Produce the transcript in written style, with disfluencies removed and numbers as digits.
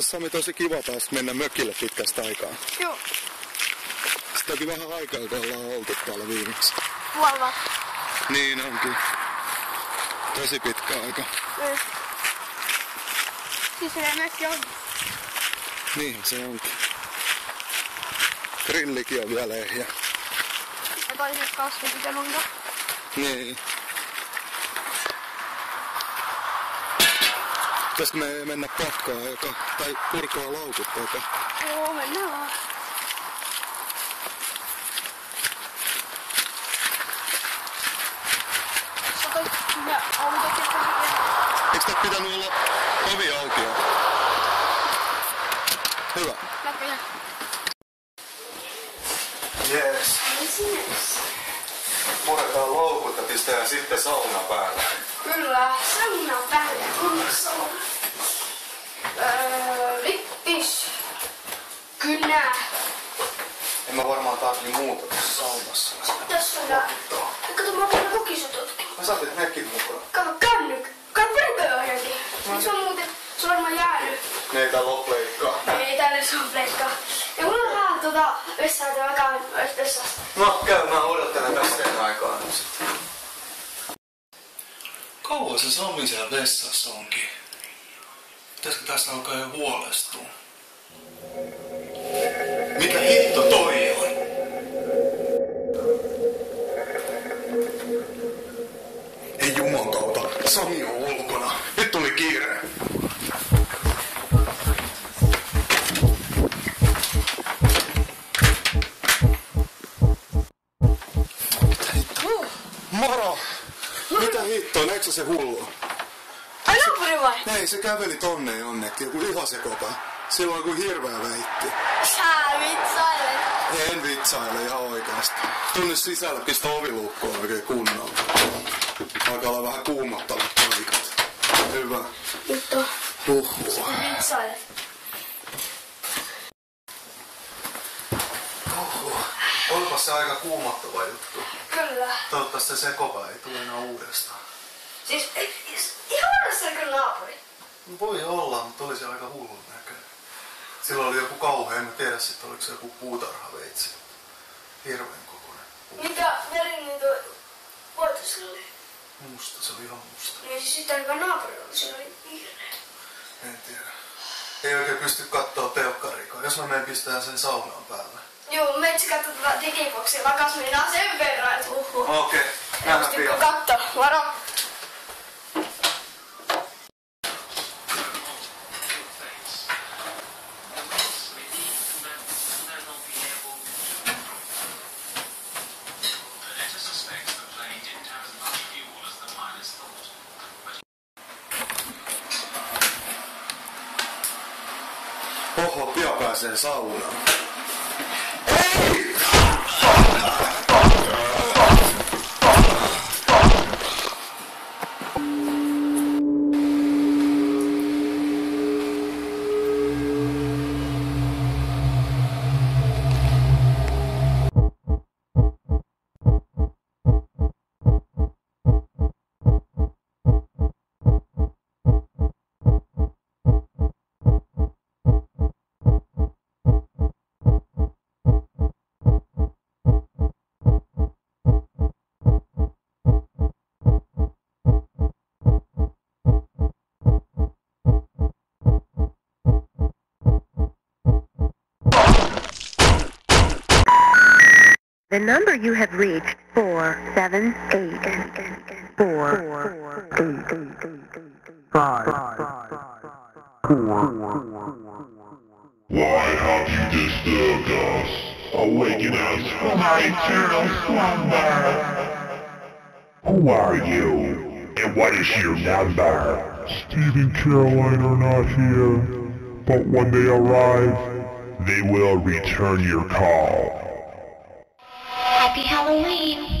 Musta Sami tosi kiva taas mennä mökille pitkästä aikaa. Joo. Sitä onkin vähän aikaa, kun ollaan oltu täällä viimeksi. Puolella. Niin onkin. Tosi pitkä aika. Siis se mökki on. Niinhän se onkin. Grillikin on vielä ehjä. Ja toiset kasvit ja monta. Niin. Pitäisikö me mennä pakkaan tai purkaa laukut taka? Joo, mennään vaan. Satoit ne autot ja kaikkea. Eikö tää pitänyt olla ovi auki? Hyvä. Näköjään. Jees. Puretaan loukut ja pistetään sitten sauna päälle. Kyllä, sauna päälle kunnossa on. Lippis. Kynä. En mä varmaan tarvii muuta tässä saunassa. Tässä on nää. Kato, mä oon kokisototkin. Mä saatiin nekin mukaan. Kato, Kato verkkojohjankin. Se on muuten, se on varmaan jäänyt. Ne ei täällä oo pleikkaa. Ei täällä se on pleikkaa. Ja mulla on vähän vessaa, että mä käyn vessasta. No käy, mä odottelen tästä aikaa nyt sitten. Kauan se Sami siellä vessassa onkin? Pitäisikö tässä alkaa jo huolestua? Mikä hitto toi on? Ei juman kautta, Sami on ulkona. Nyt tuli kiire. Moro! Mitä hittoa, näetkö sä se hullu? Ai naapuri vai? Ei, se käveli tonne jonnekin, joku lihasekopa. Silloin kun hirveä väitti. Sä vitsailet. En vitsaile ihan oikeasti. Tunne sisälle, pistä oviluukkoon oikein kunnolla. Alkaa olla vähän kuumottavat paikat. Hyvä. Nyt on. Huhhuh. Vitsailet. Olipas se aika kuumottava juttu. Kyllä. Toivottavasti se sekopa ei tule enää uudestaan. Siis ihan varmasti se kyllä naapuri. Voi olla, mutta oli se aika hullun näköinen. Silloin oli joku kauhea, en tiedä sitten oliko se joku puutarhaveitsi. Hirveän kokoinen. Mikä veri niitä voita sillä oli? Musta, se oli ihan musta. Niin siis sitten aika naapuri oli, siinä oli vihreä. En tiedä. Ei oikein pysty kattoo telkkarikaan, jos mä menen pistää sen saunan päälle. Joo, meitsi katsoi tätä digiboksia, lakas minä sen verran, että Okei, nähdään pian. Katso, varo. Oho, pian pääsee saunaan. The number you have reached 478-4. Why have you disturbed us? Awaken us from our eternal slumber. Who are you? And what is your number? Steve and Caroline are not here, but when they arrive, They will return your call. Happy Halloween!